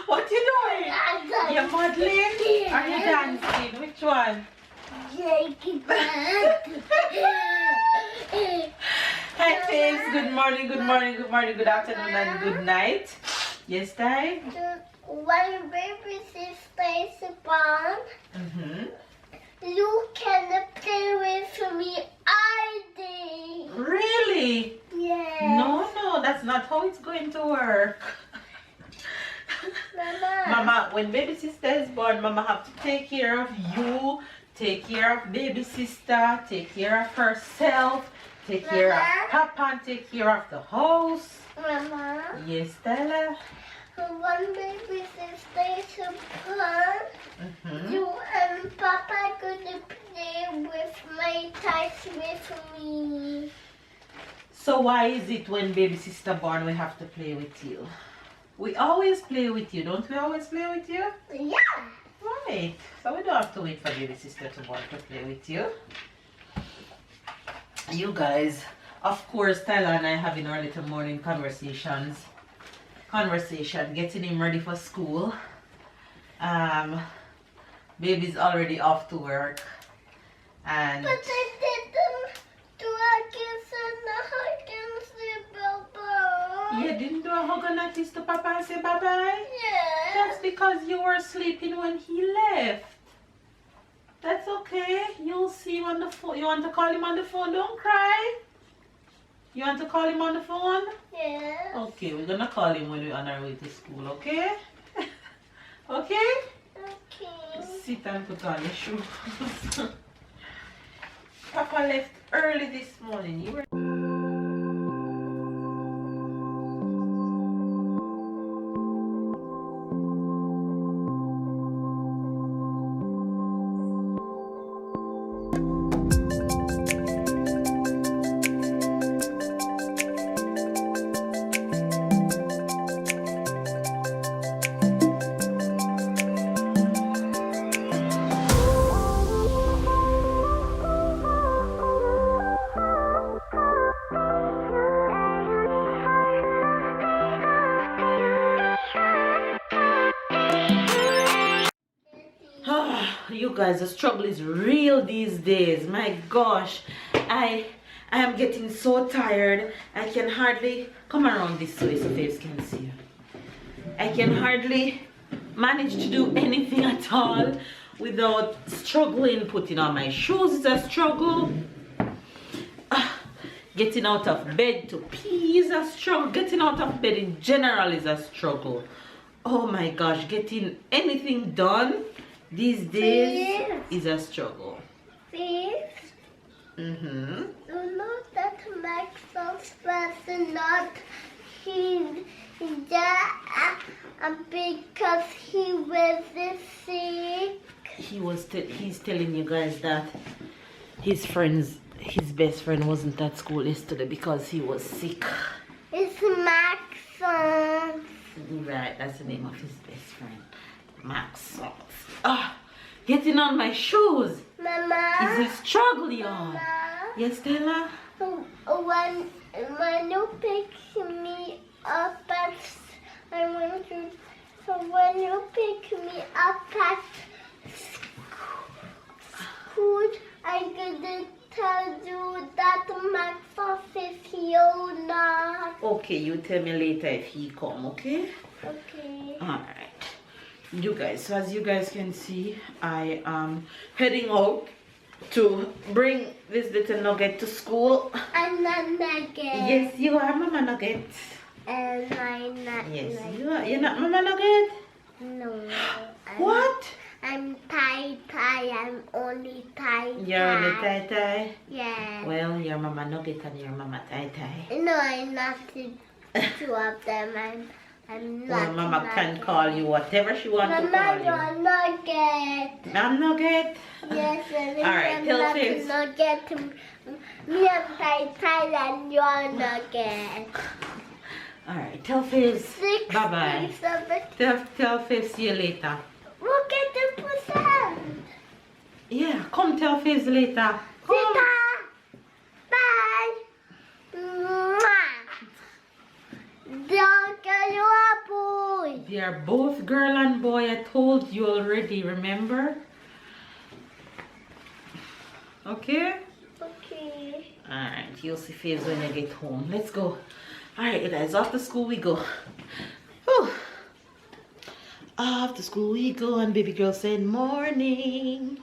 What you doing? You're modeling? Are you dancing? Which one? Hi babes, good morning, good morning, good morning, good afternoon and good night. Yes, Ty? When baby sister is born, you can play with me all day. Really? Yes. No, that's not how it's going to work. Mama, when baby sister is born, Mama have to take care of you, take care of baby sister, take care of herself, take care of Papa, and take care of the house. Mama. Yes, Stella. When baby sister is born, you and Papa are gonna play with my toys with me. So why is it when baby sister born we have to play with you? We always play with you, don't we always play with you? Yeah. Right. So we don't have to wait for baby sister to born to play with you. You guys, of course, Tyler and I having our little morning conversation, getting him ready for school. Baby's already off to work. And But I didn't do a kiss and a hug and say bye-bye. you didn't do a hug and a kiss to Papa and say bye-bye? Yeah. That's because you were sleeping when he left. That's okay. You'll see him on the phone. You want to call him on the phone? Don't cry. You want to call him on the phone? Yeah. Okay, we're gonna call him when we're on our way to school, okay? Okay? Okay. Sit and put on your shoes. Papa left early this morning. You were you guys, the struggle is real these days. My gosh, I am getting so tired. I can hardly come around this way so babes can see you. I can hardly manage to do anything at all without struggling. Putting on my shoes is a struggle. Getting out of bed to pee is a struggle. Getting out of bed in general is a struggle. Oh my gosh, getting anything done these days is a struggle. Fifth. You You know that Maxwell's was not he because he was sick. He's telling you guys that his best friend wasn't at school yesterday because he was sick. It's Maxwell. Right, that's the name of his best friend, Max. Getting on my shoes Mama. is a struggle, y'all. Mama. Yes, Stella? When you pick me up at when you pick me up at school, I'm gonna tell you that Max is here not. Okay, you tell me later if he come, okay? Okay. Alright. You guys, so as you guys can see, I am heading out to bring this little nugget to school. I'm not Nugget. Yes, you are Mama Nugget. And I'm not Yes, Nugget. you are. You're not Mama Nugget? No. What? I'm tie. I'm only tie. You're only tie tie. Yeah. Well, you're Mama Nugget and you're Mama tie tie. No, I'm not the two of them. I'm not. Well, Mama can Nugget. call you whatever she wants to call you. Mama, Nugget. I'm Nugget. Yes, and Alright, I'm tell not Fizz. Nugget. Me, I'm tie and you're Nugget. Alright, tell Fizz. 6, Bye bye. 7. Tell Fizz see you later. Look at the percent. Yeah, come tell Fizz later. Come. Bye. Mwah. Don't They are both girl and boy. I told you already, remember? Okay? Okay. Alright, you'll see Faves when you get home. Let's go. Alright, guys, off to school we go. Whew. Off to school we go, and baby girl said morning.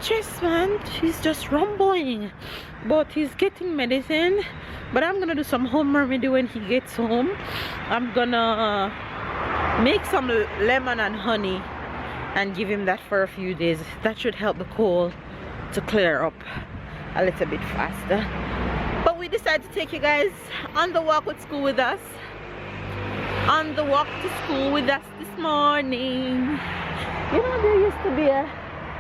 Chest, man, he's just rumbling, but he's getting medicine. But I'm gonna do some home remedy when he gets home. I'm gonna make some lemon and honey and give him that for a few days. That should help the cold to clear up a little bit faster. But we decided to take you guys on the walk with school with us, on the walk to school with us this morning. You know, there used to be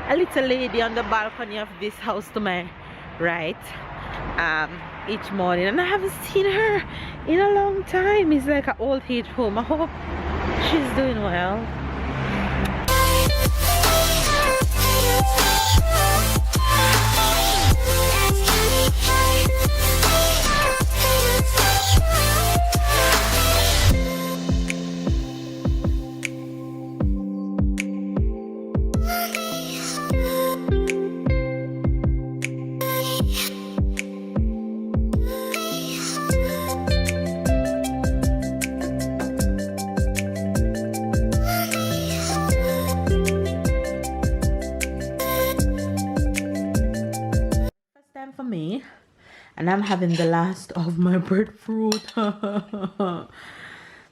a little lady on the balcony of this house to my right each morning, and I haven't seen her in a long time. It's like an old age home. I hope she's doing well. For me, and I'm having the last of my breadfruit.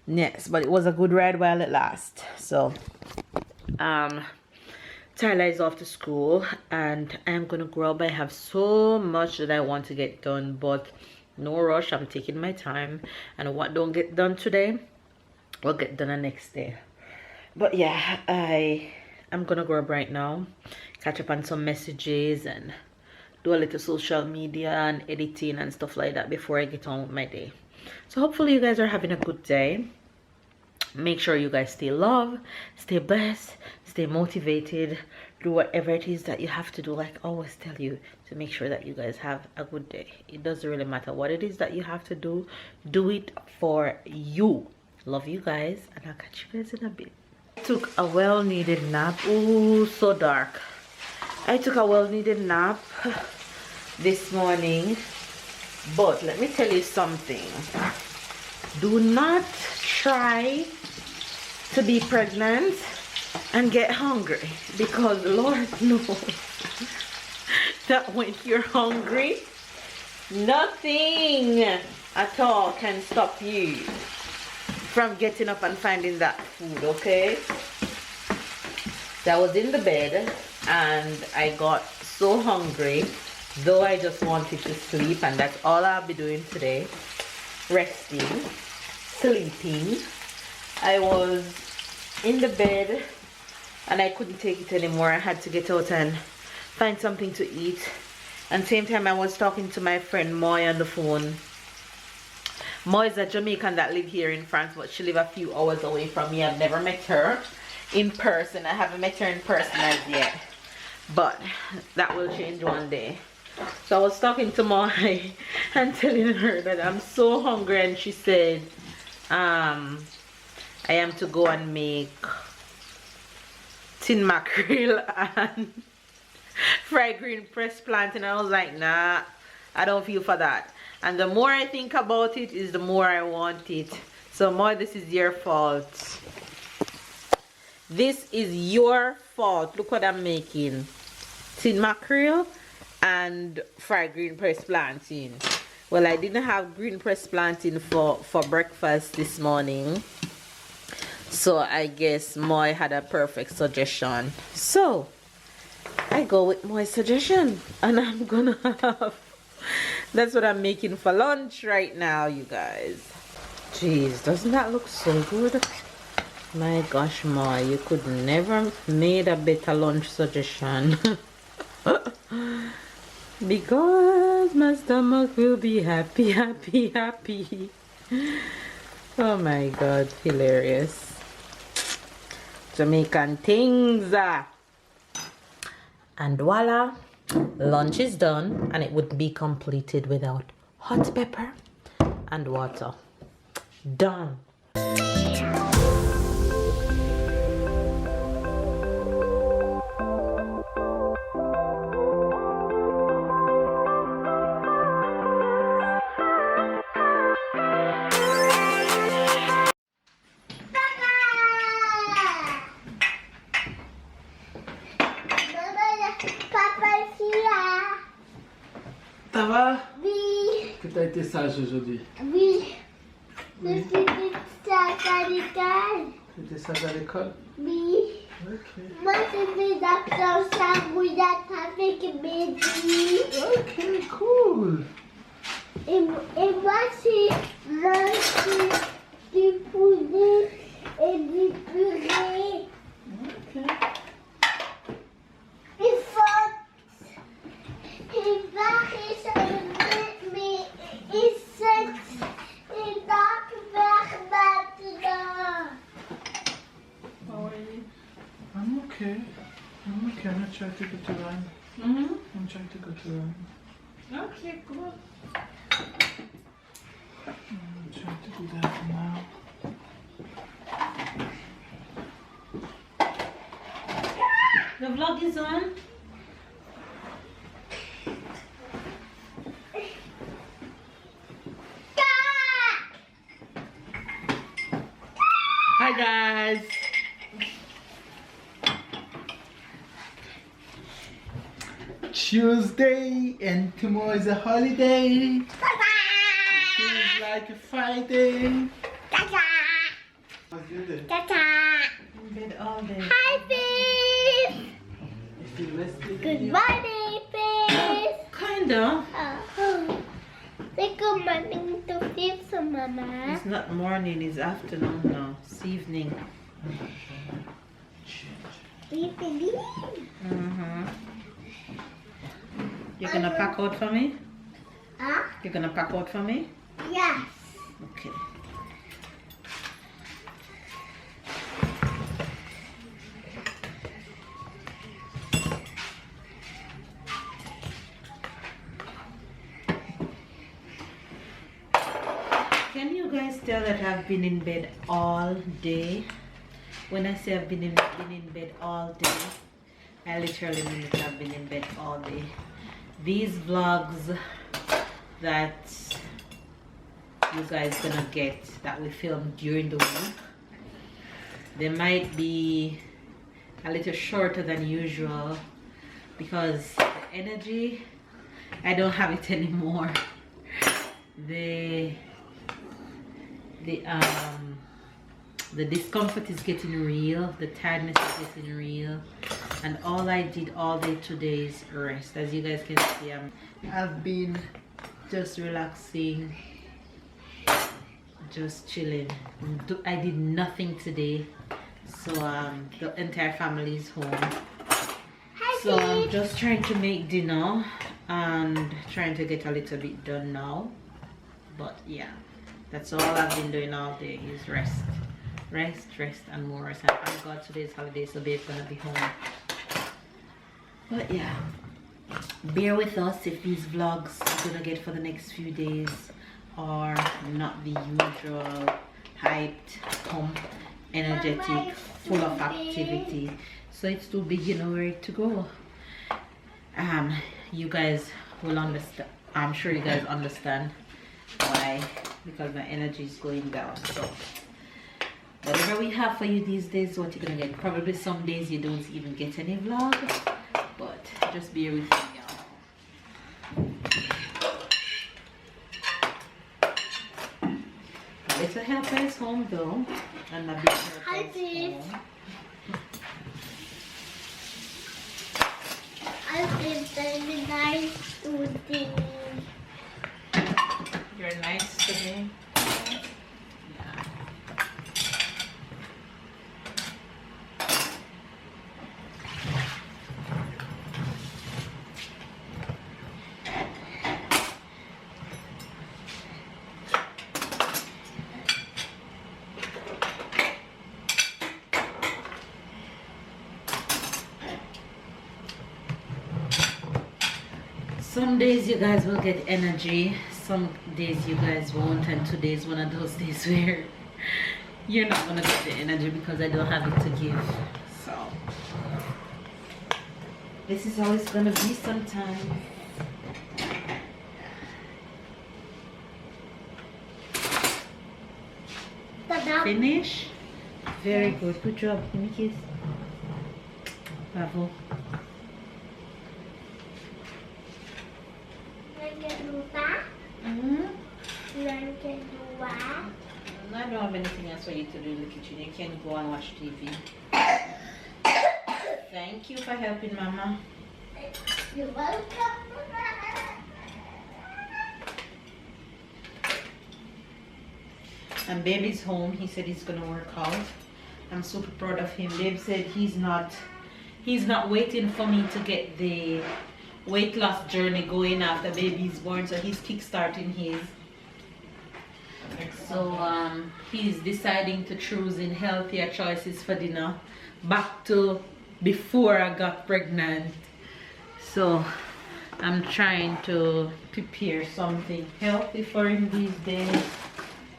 Yes, but it was a good ride while it lasts. So Tyler is off to school and I'm gonna grow up. I have so much that I want to get done, but no rush. I'm taking my time, and what don't get done today will get done the next day. But yeah, I'm gonna grow up right now, catch up on some messages and do a little social media and editing and stuff like that before I get on with my day. So hopefully you guys are having a good day. Make sure you guys stay loved, stay blessed, stay motivated, do whatever it is that you have to do. Like I always tell you, to make sure that you guys have a good day. It doesn't really matter what it is that you have to do. Do it for you. Love you guys, and I'll catch you guys in a bit. I took a well-needed nap. Ooh, so dark. I took a well-needed nap this morning, but let me tell you something. Do not try to be pregnant and get hungry, because Lord knows that when you're hungry, nothing at all can stop you from getting up and finding that food. Okay, so I was in the bed and I got so hungry, though I just wanted to sleep, and that's all I'll be doing today. Resting, sleeping. I was in the bed and I couldn't take it anymore. I had to get out and find something to eat. And same time I was talking to my friend Moy on the phone. Moy is a Jamaican that lives here in France, but she lives a few hours away from me. I've never met her in person. I haven't met her in person as yet, but that will change one day. So I was talking to Moy and telling her that I'm so hungry, and she said I am to go and make tin mackerel and fried green pressed plantain. I was like, nah, I don't feel for that. And the more I think about it, is the more I want it. So Moy, this is your fault. This is your fault. Look what I'm making. Tin mackerel and fried green pressed plantain. Well, I didn't have green pressed plantain for breakfast this morning, so I guess Moy had a perfect suggestion. So I go with Moy's suggestion, and I'm gonna have, that's what I'm making for lunch right now, you guys. Jeez, doesn't that look so good? My gosh, Ma, you could never made a better lunch suggestion. Because my stomach will be happy, happy, happy. Oh my God, hilarious. Jamaican things. And voila, lunch is done, and it wouldn't be completed without hot pepper and water. Done. Ça va? Oui. Que t'as été sage aujourd'hui? Oui. Je suis sage à l'école. T'étais sage à l'école? Oui. Ok. Moi, je fais d'action savouillante avec mes filles. Ok, cool. Et moi, je mange du poulet et du purée. Ok. Il faut... Il va réchauffer, mais il se... Il doit faire maintenant. How are you? I'm okay. I'm okay. I'm not trying to go to run. I'm trying to go to run. Okay, cool. I'm trying to do that for now. The vlog is on. Hi guys. Tuesday and tomorrow is a holiday. Feels like a Friday. How's your day? In bed all day. Hi, babe. You feel rested? Good morning, babe. Kinda. Oh. Say good morning to Pizza, Mama. It's not morning, it's afternoon now. It's evening. Baby. You're gonna pack out for me? Huh? You're gonna pack out for me? Yes. Okay. Can you guys tell that I've been in bed all day? When I say I've been in bed all day, I literally mean it. I've been in bed all day. These vlogs that you guys gonna get that we filmed during the week, they might be a little shorter than usual because the energy, I don't have it anymore. The discomfort is getting real, the tiredness is getting real, and all I did all day today is rest. As you guys can see, I've been just relaxing, just chilling. I did nothing today, so the entire family is home. Hi, So I'm babe. just trying to make dinner and trying to get a little bit done now. But yeah, that's all I've been doing all day is rest. Rest, rest, and more rest. And thank God today's holiday, so babe's gonna be home. But yeah, bear with us if these vlogs you're gonna get for the next few days are not the usual hyped, pump, energetic, full of activity. So it's too big, you know, ready to go. You guys will understand. I'm sure you guys understand why, because my energy is going down. So whatever we have for you these days, what you're gonna get. Probably some days you don't even get any vlog, but just bear with me, y'all. Little helper is home though, and a big Hi, helper is babe. home. I've been very nice today. You're nice today. Some days you guys will get energy, some days you guys won't, and today is one of those days where you're not gonna get the energy because I don't have it to give. So this is how it's gonna be sometimes. Finish? Very good. Good job. Give me a kiss. Bravo. Mm-hmm. I don't have anything else for you to do in the kitchen. You can go and watch TV. Thank you for helping, Mama. You're welcome. And baby's home. He said he's gonna work out. I'm super proud of him. Babe said he's not waiting for me to get the weight loss journey going after baby's born, so he's kickstarting his. So he's deciding to choose in healthier choices for dinner, back to before I got pregnant. So I'm trying to prepare something healthy for him these days,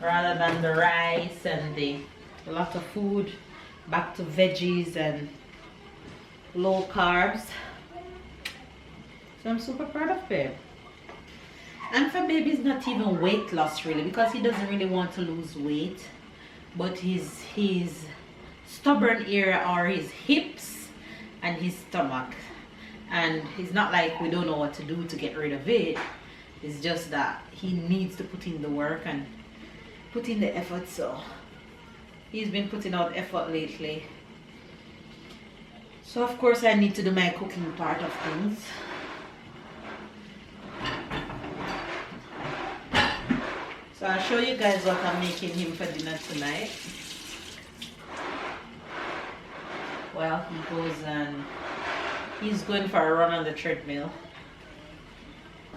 rather than the rice and a lot of food. Back to veggies and low carbs. So I'm super proud of him. And for baby's not even weight loss really, because he doesn't really want to lose weight, but his stubborn area are his hips and his stomach. And it's not like we don't know what to do to get rid of it. It's just that he needs to put in the work and put in the effort. So he's been putting out effort lately. So of course I need to do my cooking part of things. So I'll show you guys what I'm making him for dinner tonight. Well, he goes and he's going for a run on the treadmill.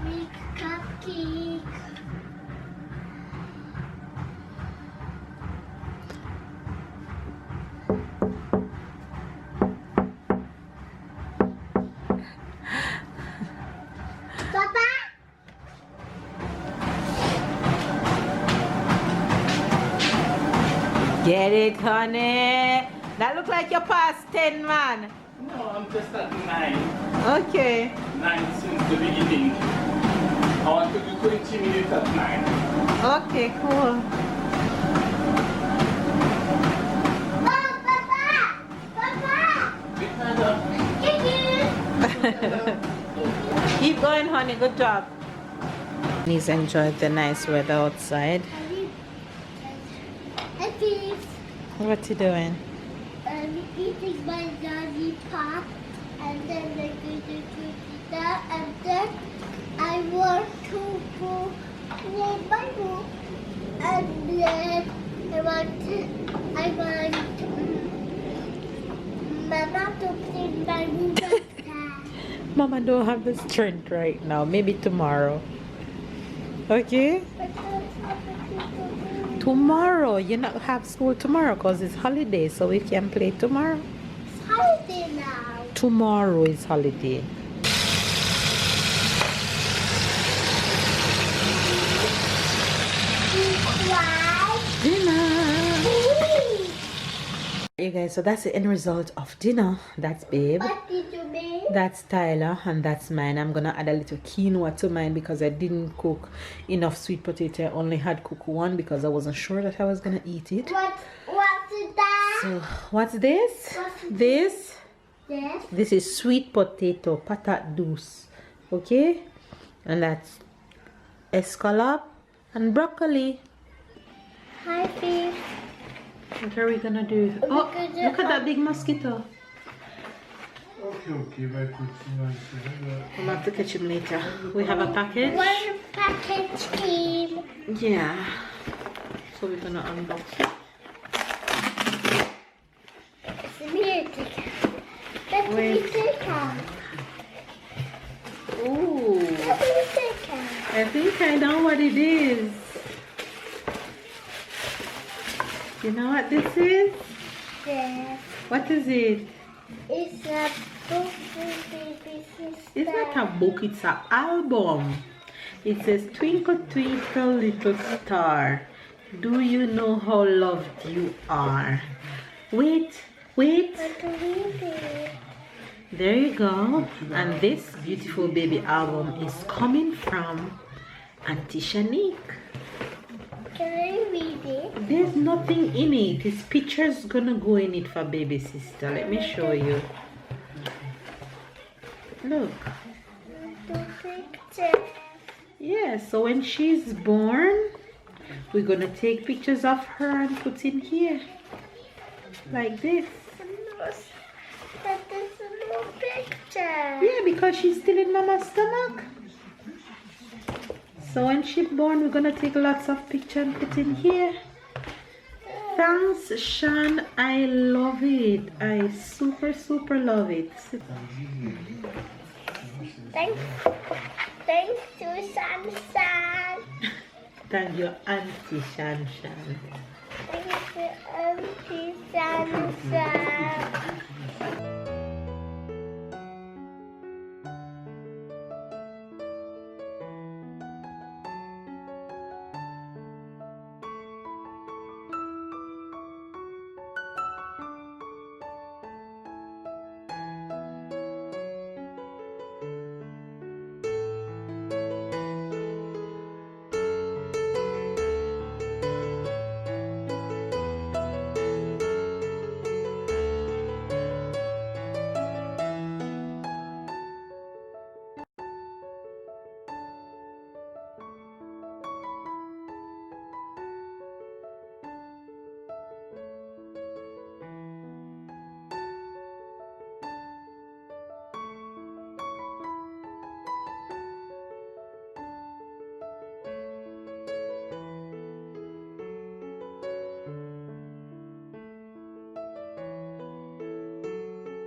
Make cupcake. Papa? Get it, honey. That look like you're past 10, man. No, I'm just at 9. Okay. 9 since the beginning. I want to do 20 minutes at 9. Okay, cool. Oh, Papa! Papa! Keep going, honey. Good job. He's enjoyed the nice weather outside. Happy. What you doing? Eating my lollipop, and then I go to dinner, and then I want to go play my room, and then I want Mama to clean my room. Mama don't have the strength right now. Maybe tomorrow. Okay? Tomorrow. You not have school tomorrow because it's holiday, so we can play tomorrow. It's holiday now. Tomorrow is holiday. Dinner. You guys, so that's the end result of dinner. That's Babe. What did you make? That's Tyler, and that's mine. I'm gonna add a little quinoa to mine because I didn't cook enough sweet potato. I only had cooked one because I wasn't sure that I was gonna eat it. What's that? So what's this? This? This is sweet potato patat douce. Okay, and that's escalope and broccoli. Hi, Beef. What are we gonna do? Oh, look at that big mosquito. Okay, but We'll have to catch him later. We have a package. One package came. Yeah. So we're gonna unbox it. It's music. That's Wait. music. Ooh. That's music. I think I know what it is. You know what this is? Yes. What is it? It's a book for baby sister. It's not a book, it's an album. It says, Twinkle, twinkle, little star, do you know how loved you are? Wait. But baby. There you go. And this beautiful baby album is coming from Auntie Shanique. Can I read it? There's nothing in it. It's pictures gonna go in it for baby sister. Let me show you. Look. The picture. Yeah, so when she's born, we're gonna take pictures of her and put in here. Like this. But there's no picture. Yeah, because she's still in mama's stomach. So when she's born, we're gonna take lots of pictures and put in here. Thanks, Sean. I love it. I super love it. Thanks to Sansan. Thank you, Auntie Shan. Thanks to Auntie Sansan.